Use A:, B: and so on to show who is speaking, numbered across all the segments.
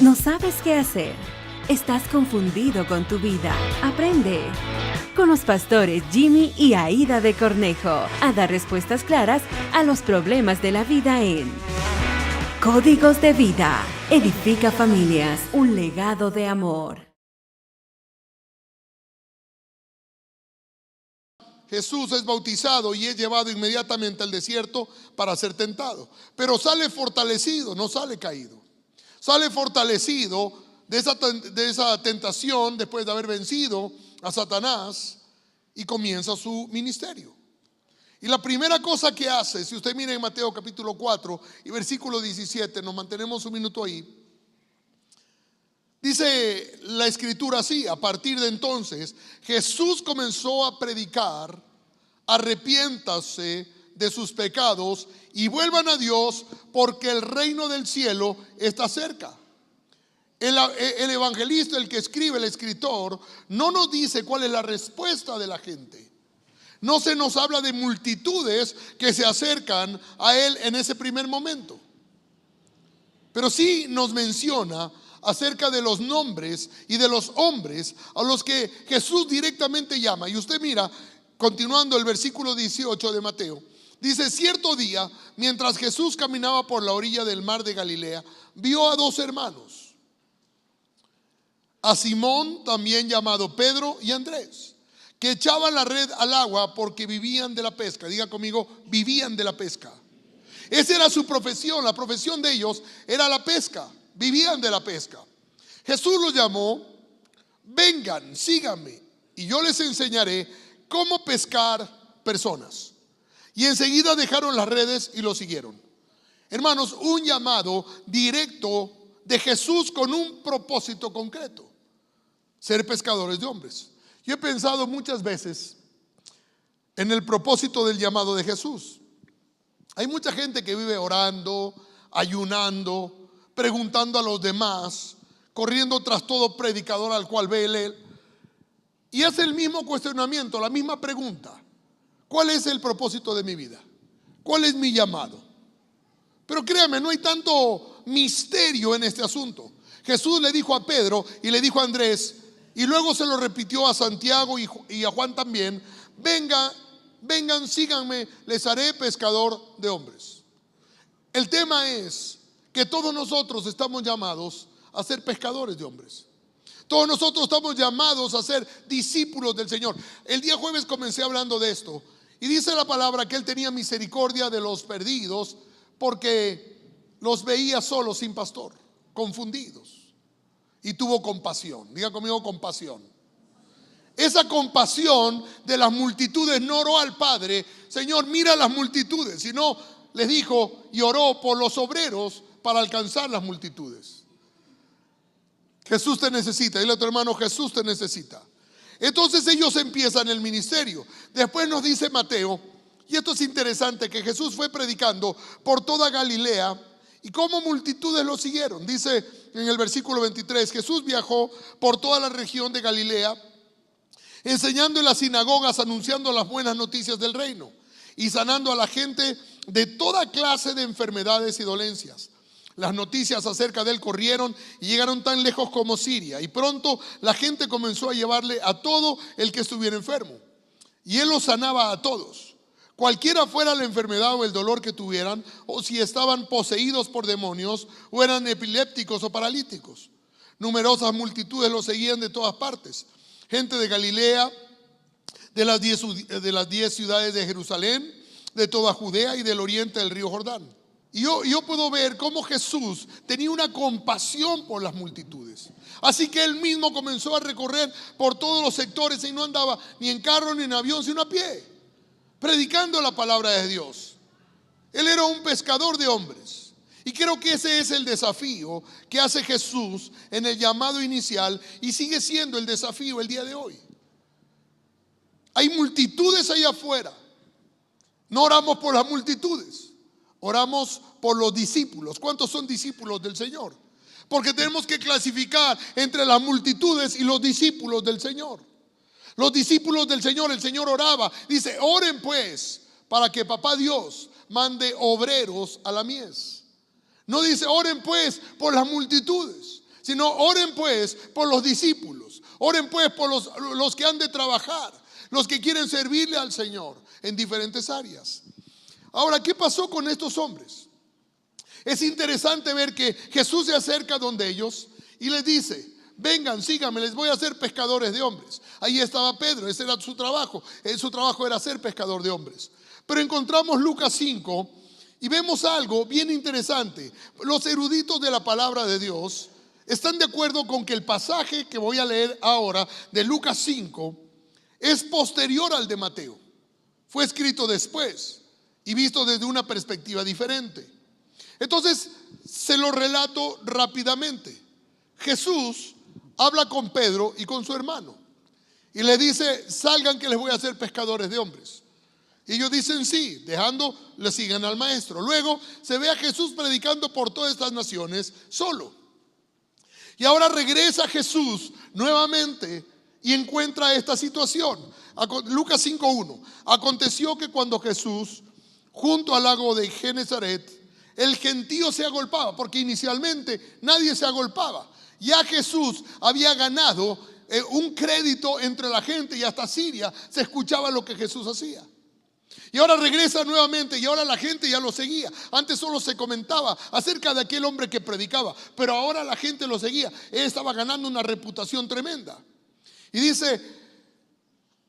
A: ¿No sabes qué hacer? ¿Estás confundido con tu vida? Aprende con los pastores Jimmy y Aida de Cornejo a dar respuestas claras a los problemas de la vida en Códigos de Vida. Edifica familias, un legado de amor.
B: Jesús es bautizado y es llevado inmediatamente al desierto para ser tentado. Pero sale fortalecido, no sale caído. Sale fortalecido de esa tentación después de haber vencido a Satanás y comienza su ministerio. Y la primera cosa que hace, si usted mira en Mateo capítulo 4 y versículo 17, nos mantenemos un minuto ahí. Dice la escritura así: a partir de entonces Jesús comenzó a predicar: arrepiéntase de sus pecados y vuelvan a Dios, porque el reino del cielo está cerca. El evangelista, el que escribe, el escritor, no nos dice cuál es la respuesta de la gente. No se nos habla de multitudes que se acercan a él en ese primer momento, pero sí nos menciona acerca de los nombres y de los hombres a los que Jesús directamente llama. Y usted mira, continuando el versículo 18 de Mateo, dice: cierto día, mientras Jesús caminaba por la orilla del mar de Galilea, vio a dos hermanos, a Simón, también llamado Pedro, y Andrés, que echaban la red al agua porque vivían de la pesca. Diga conmigo: vivían de la pesca. Esa era su profesión. La profesión de ellos era la pesca. Vivían de la pesca. Jesús los llamó: vengan, síganme, y yo les enseñaré cómo pescar personas. Y enseguida dejaron las redes y lo siguieron. Hermanos, un llamado directo de Jesús con un propósito concreto: ser pescadores de hombres. Yo he pensado muchas veces en el propósito del llamado de Jesús. Hay mucha gente que vive orando, ayunando, preguntando a los demás, corriendo tras todo predicador al cual ve él, y hace el mismo cuestionamiento, la misma pregunta: ¿cuál es el propósito de mi vida? ¿Cuál es mi llamado? Pero créame, no hay tanto misterio en este asunto. Jesús le dijo a Pedro y le dijo a Andrés, y luego se lo repitió a Santiago y a Juan también: vengan, síganme, les haré pescador de hombres. El tema es que todos nosotros estamos llamados a ser pescadores de hombres. Todos nosotros estamos llamados a ser discípulos del Señor. El día jueves comencé hablando de esto, y dice la palabra que Él tenía misericordia de los perdidos porque los veía solos, sin pastor, confundidos, y tuvo compasión. Diga conmigo: compasión. Esa compasión de las multitudes no oró al Padre: Señor, mira las multitudes, sino les dijo y oró por los obreros para alcanzar las multitudes. Jesús te necesita. Dile a tu hermano: Jesús te necesita. Entonces ellos empiezan el ministerio. Después nos dice Mateo, y esto es interesante, que Jesús fue predicando por toda Galilea y cómo multitudes lo siguieron. Dice en el versículo 23: Jesús viajó por toda la región de Galilea, enseñando en las sinagogas, anunciando las buenas noticias del reino y sanando a la gente de toda clase de enfermedades y dolencias. Las noticias acerca de él corrieron y llegaron tan lejos como Siria, y pronto la gente comenzó a llevarle a todo el que estuviera enfermo, y él los sanaba a todos, cualquiera fuera la enfermedad o el dolor que tuvieran, o si estaban poseídos por demonios, o eran epilépticos o paralíticos. Numerosas multitudes lo seguían de todas partes: gente de Galilea, de las 10 ciudades de Jerusalén, de toda Judea y del oriente del río Jordán. Y yo puedo ver cómo Jesús tenía una compasión por las multitudes. Así que él mismo comenzó a recorrer por todos los sectores, y no andaba ni en carro ni en avión, sino a pie, predicando la palabra de Dios. Él era un pescador de hombres. Y creo que ese es el desafío que hace Jesús en el llamado inicial, y sigue siendo el desafío el día de hoy. Hay multitudes allá afuera. No oramos por las multitudes, oramos por los discípulos. ¿Cuántos son discípulos del Señor? Porque tenemos que clasificar entre las multitudes y los discípulos del Señor. Los discípulos del Señor, el Señor oraba, dice: oren pues para que papá Dios mande obreros a la mies. No dice: oren pues por las multitudes, sino oren pues por los discípulos, oren pues por los que han de trabajar, los que quieren servirle al Señor en diferentes áreas. Ahora, ¿qué pasó con estos hombres? Es interesante ver que Jesús se acerca donde ellos y les dice: vengan, síganme, les voy a hacer pescadores de hombres. Ahí estaba Pedro, ese era su trabajo. Su trabajo era ser pescador de hombres. Pero encontramos Lucas 5 y vemos algo bien interesante. Los eruditos de la palabra de Dios están de acuerdo con que el pasaje que voy a leer ahora de Lucas 5 es posterior al de Mateo. Fue escrito después y visto desde una perspectiva diferente. Entonces, se lo relato rápidamente. Jesús habla con Pedro y con su hermano y le dice: salgan que les voy a hacer pescadores de hombres. Y ellos dicen sí, dejando, le siguen al maestro. Luego se ve a Jesús predicando por todas estas naciones solo. Y ahora regresa Jesús nuevamente y encuentra esta situación. Lucas 5:1. Aconteció que cuando Jesús, junto al lago de Genezaret, el gentío se agolpaba, porque inicialmente nadie se agolpaba. Ya Jesús había ganado un crédito entre la gente y hasta Siria se escuchaba lo que Jesús hacía. Y ahora regresa nuevamente y ahora la gente ya lo seguía. Antes solo se comentaba acerca de aquel hombre que predicaba, pero ahora la gente lo seguía. Él estaba ganando una reputación tremenda. Y dice: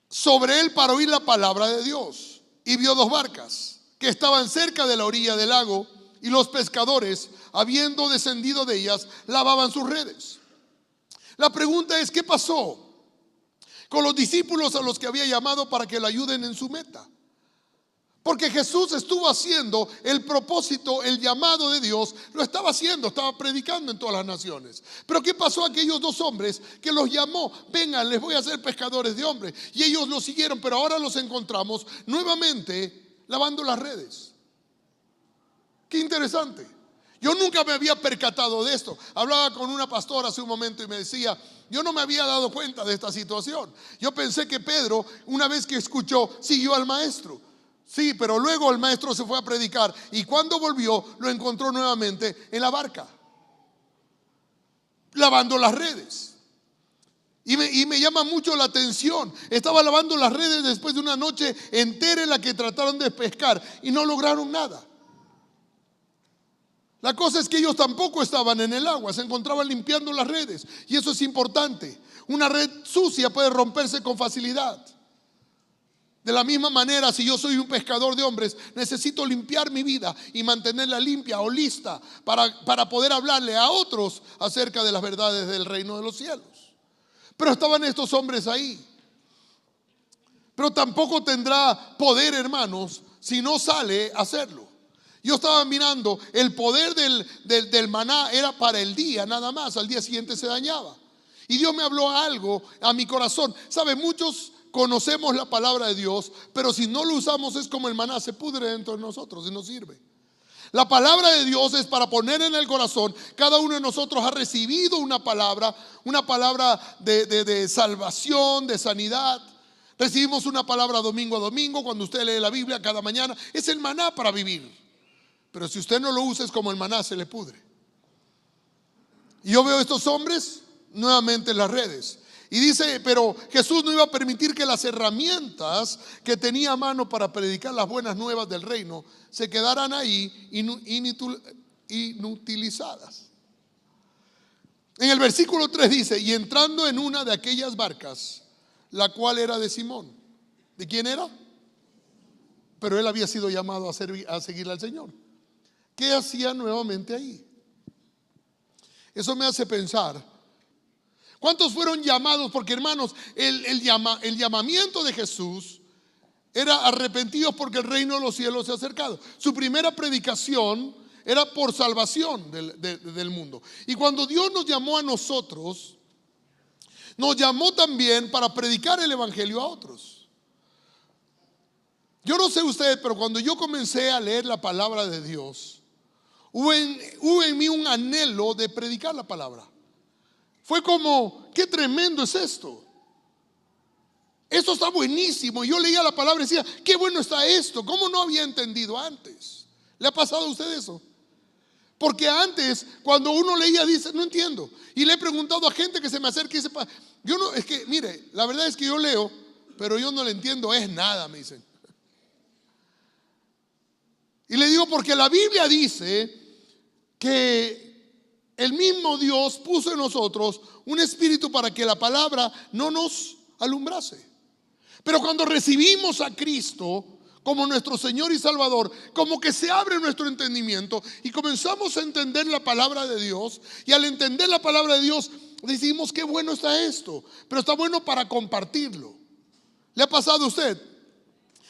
B: sobre él para oír la palabra de Dios. Y vio dos barcas que estaban cerca de la orilla del lago, y los pescadores, habiendo descendido de ellas, lavaban sus redes. La pregunta es: ¿qué pasó con los discípulos a los que había llamado para que le ayuden en su meta? Porque Jesús estuvo haciendo el propósito, el llamado de Dios, lo estaba haciendo, estaba predicando en todas las naciones. Pero ¿qué pasó a aquellos dos hombres que los llamó? Vengan, les voy a hacer pescadores de hombres. Y ellos lo siguieron, pero ahora los encontramos nuevamente lavando las redes. Qué interesante. Yo nunca me había percatado de esto. Hablaba con una pastora hace un momento y me decía: yo no me había dado cuenta de esta situación. Yo pensé que Pedro, una vez que escuchó, siguió al maestro. Sí, pero luego el maestro se fue a predicar y cuando volvió lo encontró nuevamente en la barca, lavando las redes. Y me llama mucho la atención. Estaba lavando las redes después de una noche entera en la que trataron de pescar y no lograron nada. La cosa es que ellos tampoco estaban en el agua, se encontraban limpiando las redes. Y eso es importante. Una red sucia puede romperse con facilidad. De la misma manera, si yo soy un pescador de hombres, necesito limpiar mi vida y mantenerla limpia o lista para poder hablarle a otros acerca de las verdades del reino de los cielos. Pero estaban estos hombres ahí. Pero tampoco tendrá poder, hermanos, si no sale a hacerlo. Yo estaba mirando, el poder del maná era para el día nada más, al día siguiente se dañaba. Y Dios me habló algo a mi corazón. ¿Sabe? Muchos conocemos la palabra de Dios, pero si no lo usamos es como el maná, se pudre dentro de nosotros y no sirve. La palabra de Dios es para poner en el corazón. Cada uno de nosotros ha recibido una palabra de salvación, de sanidad. Recibimos una palabra domingo a domingo cuando usted lee la Biblia cada mañana. Es el maná para vivir. Pero si usted no lo usa es como el maná, se le pudre. Y yo veo a estos hombres nuevamente en las redes. Y dice, pero Jesús no iba a permitir que las herramientas que tenía a mano para predicar las buenas nuevas del reino se quedaran ahí inutilizadas. En el versículo 3 dice: y entrando en una de aquellas barcas, la cual era de Simón. ¿De quién era? Pero él había sido llamado a seguirle al Señor. ¿Qué hacía nuevamente ahí? Eso me hace pensar. ¿Cuántos fueron llamados? Porque, hermanos, el llamamiento de Jesús era arrepentidos porque el reino de los cielos se ha acercado. Su primera predicación era por salvación del mundo. Y cuando Dios nos llamó a nosotros, nos llamó también para predicar el evangelio a otros. Yo no sé ustedes, pero cuando yo comencé a leer la palabra de Dios, hubo en mí un anhelo de predicar la palabra. Fue como, qué tremendo es esto. Esto está buenísimo. Yo leía la palabra y decía, qué bueno está esto. ¿Cómo no había entendido antes? ¿Le ha pasado a usted eso? Porque antes, cuando uno leía, dice, no entiendo. Y le he preguntado a gente que se me acerca y dice, yo no, es que, mire, la verdad es que yo leo, pero yo no le entiendo, es nada, me dicen. Y le digo, porque la Biblia dice que el mismo Dios puso en nosotros un espíritu para que la palabra no nos alumbrase. Pero cuando recibimos a Cristo como nuestro Señor y Salvador, como que se abre nuestro entendimiento y comenzamos a entender la palabra de Dios. Y al entender la palabra de Dios decimos, qué bueno está esto, pero está bueno para compartirlo. ¿Le ha pasado a usted?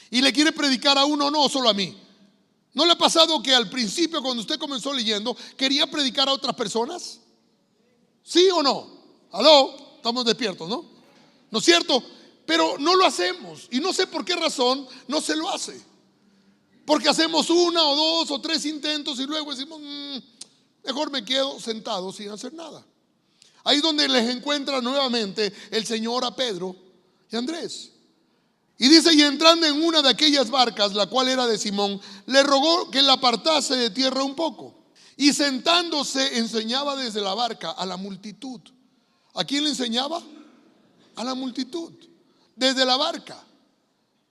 B: Y le quiere predicar a uno, no solo a mí. ¿No le ha pasado que al principio, cuando usted comenzó leyendo, quería predicar a otras personas? ¿Sí o no? ¿Aló? Estamos despiertos, ¿no? ¿No es cierto? Pero no lo hacemos. Y no sé por qué razón no se lo hace. Porque hacemos una o dos o tres intentos y luego decimos, mejor me quedo sentado sin hacer nada. Ahí es donde les encuentra nuevamente el Señor a Pedro y Andrés. Y dice, y entrando en una de aquellas barcas, la cual era de Simón, le rogó que la apartase de tierra un poco. Y sentándose enseñaba desde la barca a la multitud. ¿A quién le enseñaba? A la multitud. Desde la barca.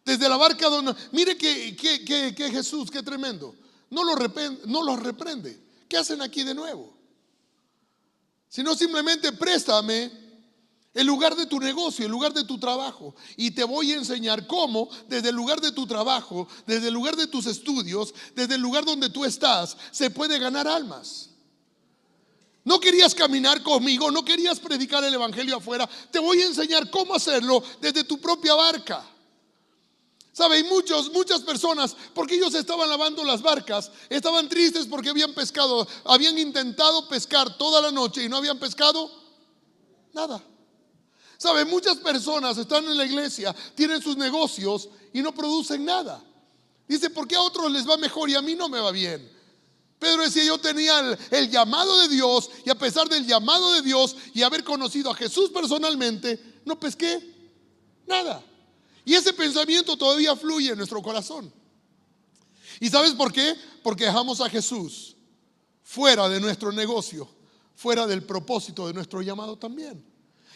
B: Desde la barca donde... Mire que Jesús, qué tremendo. No los reprende. ¿Qué hacen aquí de nuevo? Sino simplemente préstame el lugar de tu negocio, el lugar de tu trabajo. Y te voy a enseñar cómo desde el lugar de tu trabajo, desde el lugar de tus estudios, desde el lugar donde tú estás, se puede ganar almas. No querías caminar conmigo, no querías predicar el evangelio afuera. Te voy a enseñar cómo hacerlo desde tu propia barca. ¿Sabe? Y muchas personas, porque ellos estaban lavando las barcas, estaban tristes porque habían pescado, habían intentado pescar toda la noche y no habían pescado nada. ¿Sabe? Muchas personas están en la iglesia, tienen sus negocios y no producen nada. Dice, ¿por qué a otros les va mejor y a mí no me va bien? Pedro decía, yo tenía el llamado de Dios, y a pesar del llamado de Dios y haber conocido a Jesús personalmente, no pesqué nada. Y ese pensamiento todavía fluye en nuestro corazón. ¿Y sabes por qué? Porque dejamos a Jesús fuera de nuestro negocio, fuera del propósito de nuestro llamado también.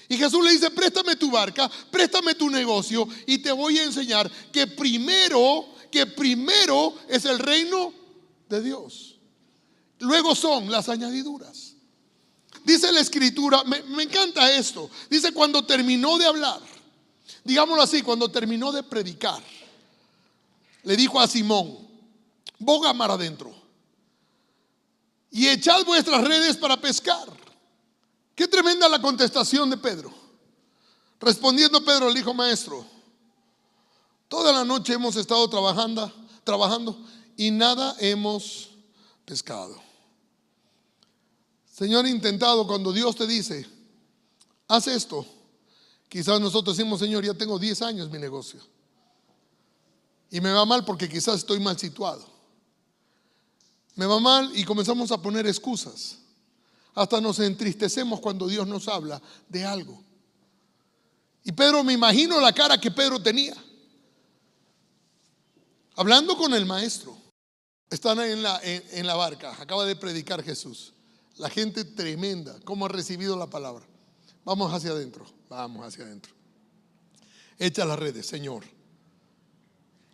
B: Y Jesús le dice, préstame tu barca, préstame tu negocio y te voy a enseñar que primero es el reino de Dios. Luego son las añadiduras. Dice la escritura, me encanta esto. Dice, cuando terminó de hablar, digámoslo así, cuando terminó de predicar, le dijo a Simón, boga mar adentro y echad vuestras redes para pescar. Qué tremenda la contestación de Pedro. Respondiendo Pedro le dijo, maestro, toda la noche hemos estado trabajando y nada hemos pescado. Señor, intentado cuando Dios te dice, haz esto. Quizás nosotros decimos, Señor, ya tengo 10 años mi negocio y me va mal porque quizás estoy mal situado. Me va mal y comenzamos a poner excusas. Hasta nos entristecemos cuando Dios nos habla de algo. Y Pedro, me imagino la cara que Pedro tenía, hablando con el maestro. Están en la barca, acaba de predicar Jesús. La gente tremenda, cómo ha recibido la palabra. Vamos hacia adentro. Echa las redes, Señor.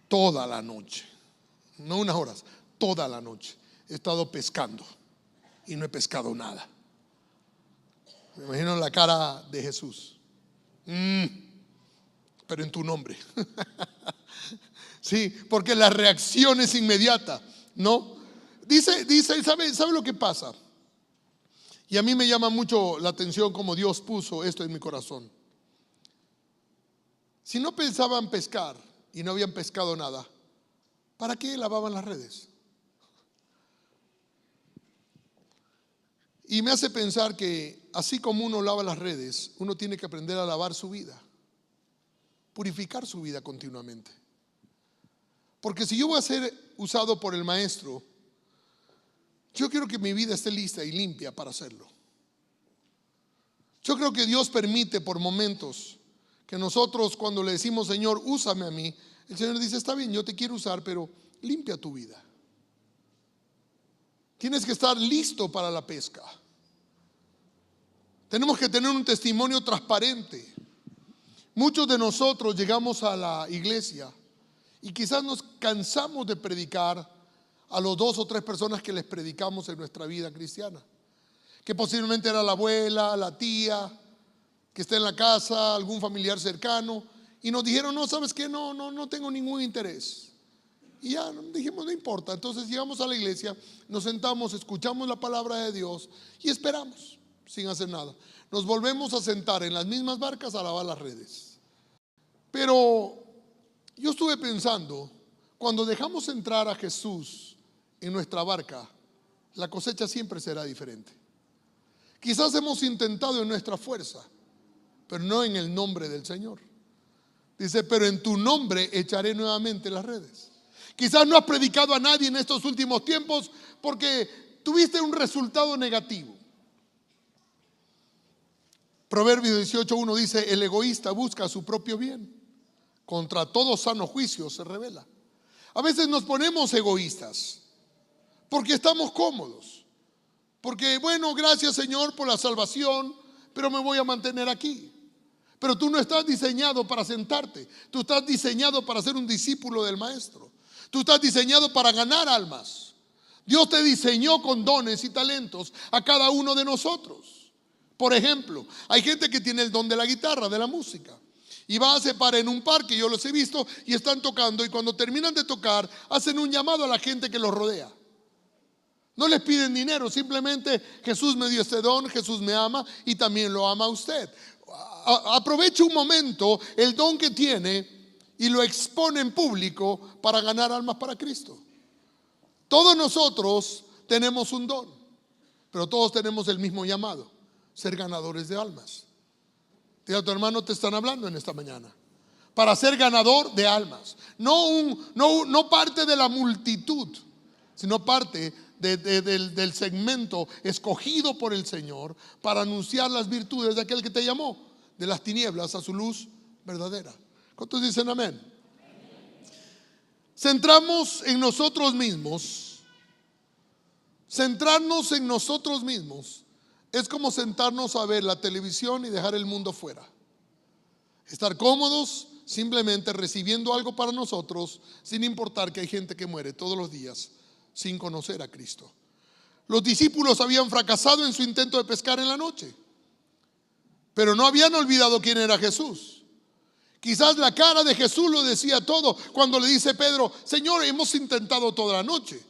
B: Toda la noche, no unas horas, toda la noche he estado pescando y no he pescado nada. Me imagino la cara de Jesús. Pero en tu nombre. Sí, porque la reacción es inmediata, ¿no? Dice, ¿sabe lo que pasa? Y a mí me llama mucho la atención cómo Dios puso esto en mi corazón. Si no pensaban pescar y no habían pescado nada, ¿para qué lavaban las redes? Y me hace pensar que así como uno lava las redes, uno tiene que aprender a lavar su vida, purificar su vida continuamente. Porque si yo voy a ser usado por el maestro, yo quiero que mi vida esté lista y limpia para hacerlo. Yo creo que Dios permite por momentos que nosotros, cuando le decimos, Señor, úsame a mí, el Señor dice, está bien, yo te quiero usar, pero limpia tu vida. Tienes que estar listo para la pesca. Tenemos que tener un testimonio transparente. Muchos de nosotros llegamos a la iglesia y quizás nos cansamos de predicar a los 2 o 3 personas que les predicamos en nuestra vida cristiana, que posiblemente era la abuela, la tía, que está en la casa, algún familiar cercano, y nos dijeron: no, ¿sabes qué? No tengo ningún interés. Y ya dijimos: no importa. Entonces llegamos a la iglesia, nos sentamos, escuchamos la palabra de Dios y esperamos sin hacer nada. Nos volvemos a sentar en las mismas barcas a lavar las redes. Pero yo estuve pensando, cuando dejamos entrar a Jesús en nuestra barca, la cosecha siempre será diferente. Quizás hemos intentado en nuestra fuerza, pero no en el nombre del Señor. Dice: pero en tu nombre echaré nuevamente las redes. Quizás no has predicado a nadie en estos últimos tiempos porque tuviste un resultado negativo. Proverbios 18:1 dice: el egoísta busca su propio bien, contra todo sano juicio se revela. A veces nos ponemos egoístas porque estamos cómodos, porque bueno, gracias Señor por la salvación, pero me voy a mantener aquí. Pero tú no estás diseñado para sentarte. Tú estás diseñado para ser un discípulo del Maestro. Tú estás diseñado para ganar almas. Dios te diseñó con dones y talentos a cada uno de nosotros. Por ejemplo, hay gente que tiene el don de la guitarra, de la música, y se para en un parque, yo los he visto, y están tocando, y cuando terminan de tocar hacen un llamado a la gente que los rodea. No les piden dinero, simplemente: Jesús me dio este don, Jesús me ama y también lo ama a usted. Aproveche un momento el don que tiene y lo expone en público para ganar almas para Cristo. Todos nosotros tenemos un don, pero todos tenemos el mismo llamado: ser ganadores de almas. Dile a tu hermano: te están hablando en esta mañana para ser ganador de almas. No parte de la multitud, sino parte del segmento escogido por el Señor para anunciar las virtudes de aquel que te llamó de las tinieblas a su luz verdadera. ¿Cuántos dicen amén? Centrarnos en nosotros mismos es como sentarnos a ver la televisión y dejar el mundo fuera. Estar cómodos simplemente recibiendo algo para nosotros, sin importar que hay gente que muere todos los días sin conocer a Cristo. Los discípulos habían fracasado en su intento de pescar en la noche, pero no habían olvidado quién era Jesús. Quizás la cara de Jesús lo decía todo cuando le dice Pedro: Señor, hemos intentado toda la noche.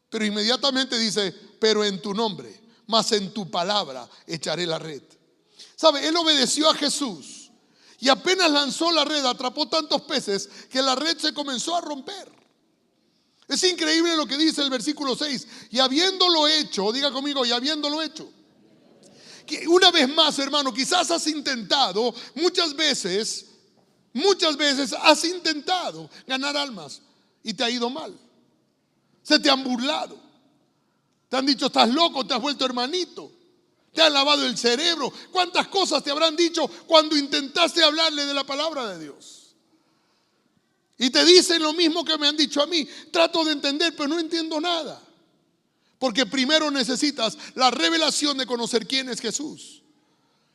B: Pero inmediatamente dice: pero en tu nombre, mas en tu palabra echaré la red. ¿Sabe? Él obedeció a Jesús y apenas lanzó la red, atrapó tantos peces que la red se comenzó a romper. Es increíble lo que dice el versículo 6. Y habiéndolo hecho, diga conmigo: y habiéndolo hecho. Que una vez más, hermano, quizás has intentado, muchas veces has intentado ganar almas y te ha ido mal. Se te han burlado, te han dicho: estás loco, te has vuelto hermanito, te han lavado el cerebro. ¿Cuántas cosas te habrán dicho cuando intentaste hablarle de la palabra de Dios? Y te dicen lo mismo que me han dicho a mí. Trato de entender, pero no entiendo nada. Porque primero necesitas la revelación de conocer quién es Jesús.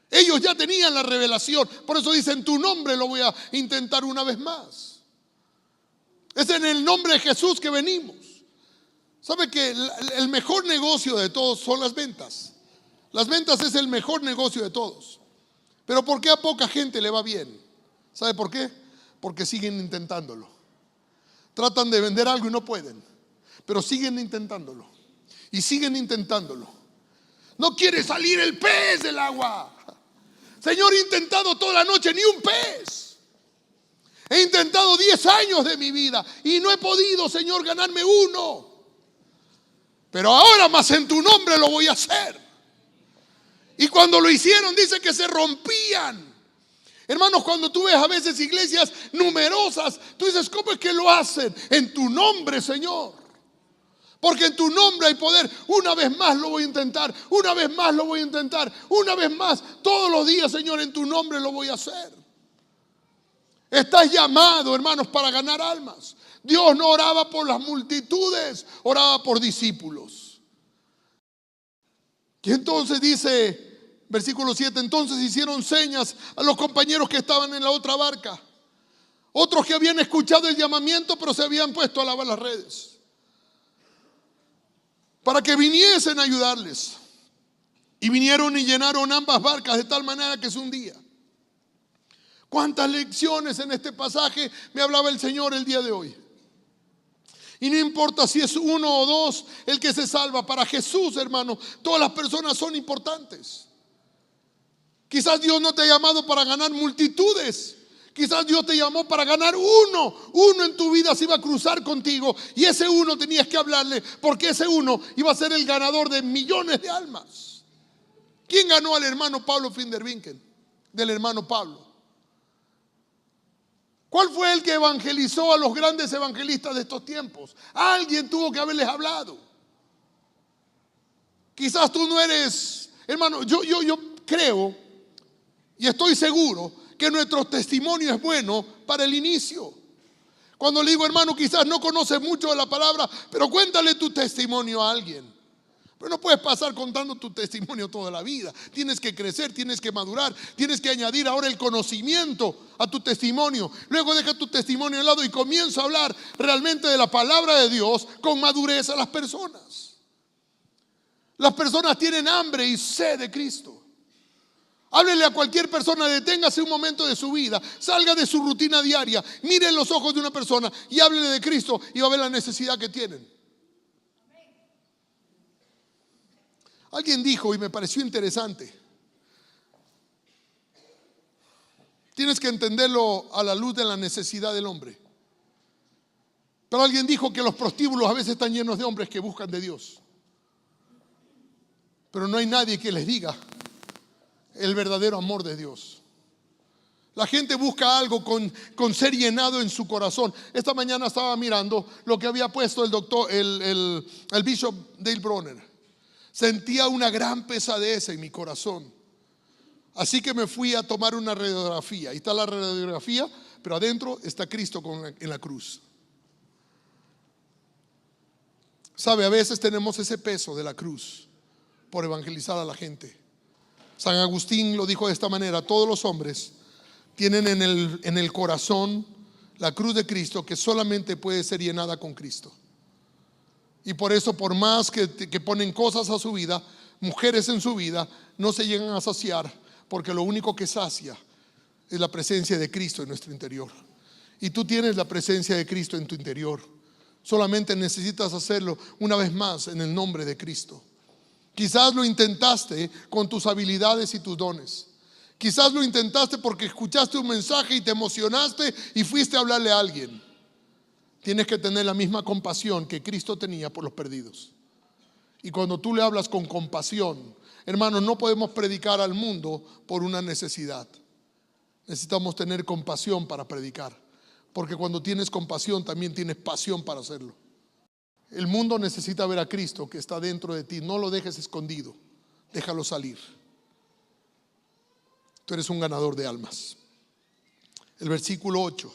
B: Ellos ya tenían la revelación, por eso dicen: en tu nombre lo voy a intentar una vez más. Es en el nombre de Jesús que venimos. ¿Sabe que el mejor negocio de todos son las ventas? Las ventas es el mejor negocio de todos. Pero ¿por qué a poca gente le va bien? ¿Sabe por qué? Porque siguen intentándolo. Tratan de vender algo y no pueden, pero siguen intentándolo. Y siguen intentándolo. No quiere salir el pez del agua. Señor, he intentado toda la noche, ni un pez. He intentado 10 años de mi vida y no he podido, Señor, ganarme uno. Pero ahora más en tu nombre lo voy a hacer. Y cuando lo hicieron, dice que se rompían. Hermanos, cuando tú ves a veces iglesias numerosas, tú dices: ¿cómo es que lo hacen? En tu nombre, Señor. Porque en tu nombre hay poder. Una vez más lo voy a intentar. Una vez más lo voy a intentar. Una vez más. Todos los días, Señor, en tu nombre lo voy a hacer. Estás llamado, hermanos, para ganar almas. Dios no oraba por las multitudes, oraba por discípulos. Y entonces dice, versículo 7, entonces hicieron señas a los compañeros que estaban en la otra barca. Otros que habían escuchado el llamamiento, pero se habían puesto a lavar las redes, para que viniesen a ayudarles. Y vinieron y llenaron ambas barcas de tal manera que se hundía. ¿Cuántas lecciones en este pasaje me hablaba el Señor el día de hoy? Y no importa si es uno o dos el que se salva. Para Jesús, hermano, todas las personas son importantes. Quizás Dios no te ha llamado para ganar multitudes. Quizás Dios te llamó para ganar uno. Uno en tu vida se iba a cruzar contigo. Y ese uno tenías que hablarle, porque ese uno iba a ser el ganador de millones de almas. ¿Quién ganó al hermano Pablo Finderwinkel? Del hermano Pablo. ¿Cuál fue el que evangelizó a los grandes evangelistas de estos tiempos? Alguien tuvo que haberles hablado. Quizás tú no eres, hermano, yo creo y estoy seguro que nuestro testimonio es bueno para el inicio. Cuando le digo, hermano, quizás no conoces mucho de la palabra, pero cuéntale tu testimonio a alguien. Pero no puedes pasar contando tu testimonio toda la vida. Tienes que crecer, tienes que madurar, tienes que añadir ahora el conocimiento a tu testimonio. Luego deja tu testimonio al lado y comienza a hablar realmente de la palabra de Dios con madurez a las personas. Las personas tienen hambre y sed de Cristo. Háblele a cualquier persona, deténgase un momento de su vida, salga de su rutina diaria, mire en los ojos de una persona y háblele de Cristo y va a ver la necesidad que tienen. Alguien dijo, y me pareció interesante, tienes que entenderlo a la luz de la necesidad del hombre. Pero alguien dijo que los prostíbulos a veces están llenos de hombres que buscan de Dios, pero no hay nadie que les diga el verdadero amor de Dios. La gente busca algo con ser llenado en su corazón. Esta mañana estaba mirando lo que había puesto el Bishop Dale Bronner. Sentía una gran pesadez en mi corazón. Así que me fui a tomar una radiografía. Ahí está la radiografía, pero adentro está Cristo en la cruz. Sabe, a veces tenemos ese peso de la cruz por evangelizar a la gente. San Agustín lo dijo de esta manera: todos los hombres tienen en el corazón la cruz de Cristo, que solamente puede ser llenada con Cristo. Y por eso, por más que ponen cosas a su vida, mujeres en su vida, no se llegan a saciar, porque lo único que sacia es la presencia de Cristo en nuestro interior. Y tú tienes la presencia de Cristo en tu interior. Solamente necesitas hacerlo una vez más en el nombre de Cristo. Quizás lo intentaste con tus habilidades y tus dones. Quizás lo intentaste porque escuchaste un mensaje y te emocionaste y fuiste a hablarle a alguien. Tienes que tener la misma compasión que Cristo tenía por los perdidos. Y cuando tú le hablas con compasión, hermanos, no podemos predicar al mundo por una necesidad. Necesitamos tener compasión para predicar, porque cuando tienes compasión también tienes pasión para hacerlo. El mundo necesita ver a Cristo que está dentro de ti. No lo dejes escondido, déjalo salir. Tú eres un ganador de almas. El versículo 8.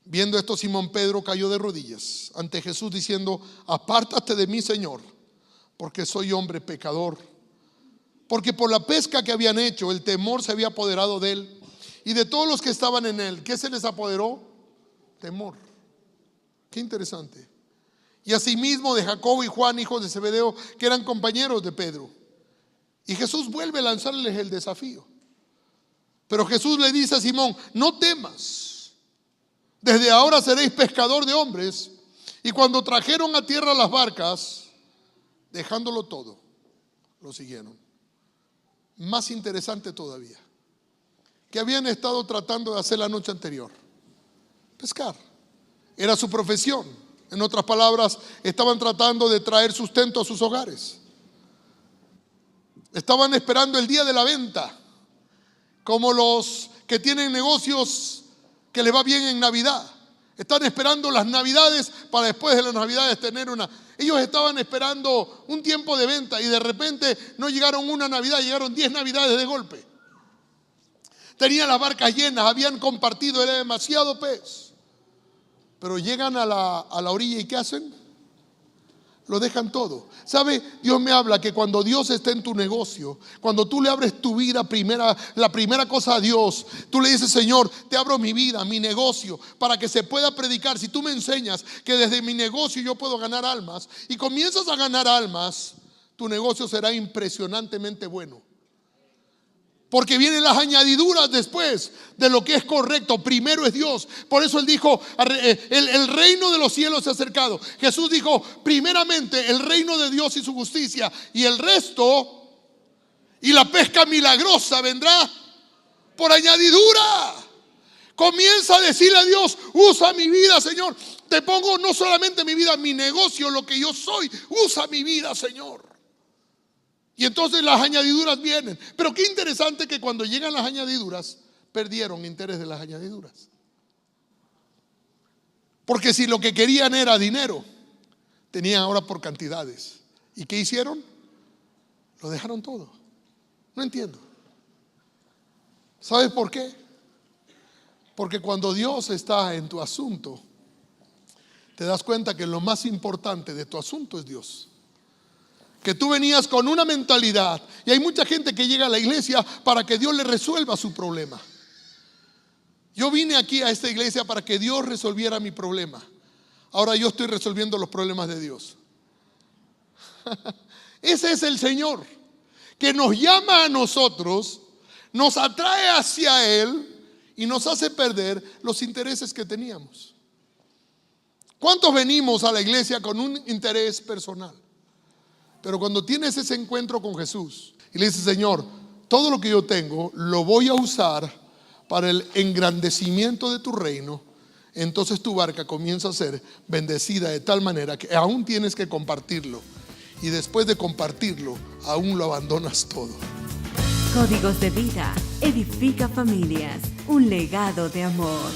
B: Viendo esto, Simón Pedro cayó de rodillas ante Jesús diciendo: apártate de mí, Señor, porque soy hombre pecador. Porque por la pesca que habían hecho, el temor se había apoderado de él y de todos los que estaban en él. ¿Qué se les apoderó? Temor. Qué interesante. Y asimismo de Jacobo y Juan, hijos de Zebedeo, que eran compañeros de Pedro. Y Jesús vuelve a lanzarles el desafío. Pero Jesús le dice a Simón: no temas, desde ahora seréis pescador de hombres. Y cuando trajeron a tierra las barcas, dejándolo todo, lo siguieron. Más interesante todavía, ¿qué habían estado tratando de hacer la noche anterior? Pescar. Era su profesión. En otras palabras, estaban tratando de traer sustento a sus hogares. Estaban esperando el día de la venta, como los que tienen negocios que les va bien en Navidad. Están esperando las Navidades para después de las Navidades tener una. Ellos estaban esperando un tiempo de venta y de repente no llegaron una Navidad, llegaron 10 Navidades de golpe. Tenían las barcas llenas, habían compartido, era demasiado pez. Pero llegan a la orilla y ¿qué hacen? Lo dejan todo. ¿Sabe? Dios me habla que cuando Dios está en tu negocio, cuando tú le abres tu vida la primera cosa a Dios, tú le dices: Señor, te abro mi vida, mi negocio, para que se pueda predicar. Si tú me enseñas que desde mi negocio yo puedo ganar almas, y comienzas a ganar almas, tu negocio será impresionantemente bueno. Porque vienen las añadiduras después de lo que es correcto. Primero es Dios. Por eso Él dijo: el reino de los cielos se ha acercado. Jesús dijo: primeramente el reino de Dios y su justicia, y el resto, y la pesca milagrosa vendrá por añadidura. Comienza a decirle a Dios: usa mi vida, Señor. Te pongo no solamente mi vida, mi negocio, lo que yo soy. Usa mi vida, Señor. Y entonces las añadiduras vienen. Pero qué interesante que cuando llegan las añadiduras, perdieron interés de las añadiduras. Porque si lo que querían era dinero, tenían ahora por cantidades. ¿Y qué hicieron? Lo dejaron todo. No entiendo. ¿Sabes por qué? Porque cuando Dios está en tu asunto, te das cuenta que lo más importante de tu asunto es Dios. Que tú venías con una mentalidad, y hay mucha gente que llega a la iglesia para que Dios le resuelva su problema. Yo vine aquí a esta iglesia para que Dios resolviera mi problema. Ahora yo estoy resolviendo los problemas de Dios. Ese es el Señor, que nos llama a nosotros, nos atrae hacia Él y nos hace perder los intereses que teníamos. ¿Cuántos venimos a la iglesia con un interés personal? Pero cuando tienes ese encuentro con Jesús y le dices: Señor, todo lo que yo tengo lo voy a usar para el engrandecimiento de tu reino, entonces tu barca comienza a ser bendecida de tal manera que aún tienes que compartirlo. Y después de compartirlo, aún lo abandonas todo.
A: Códigos de vida, edifica familias, un legado de amor.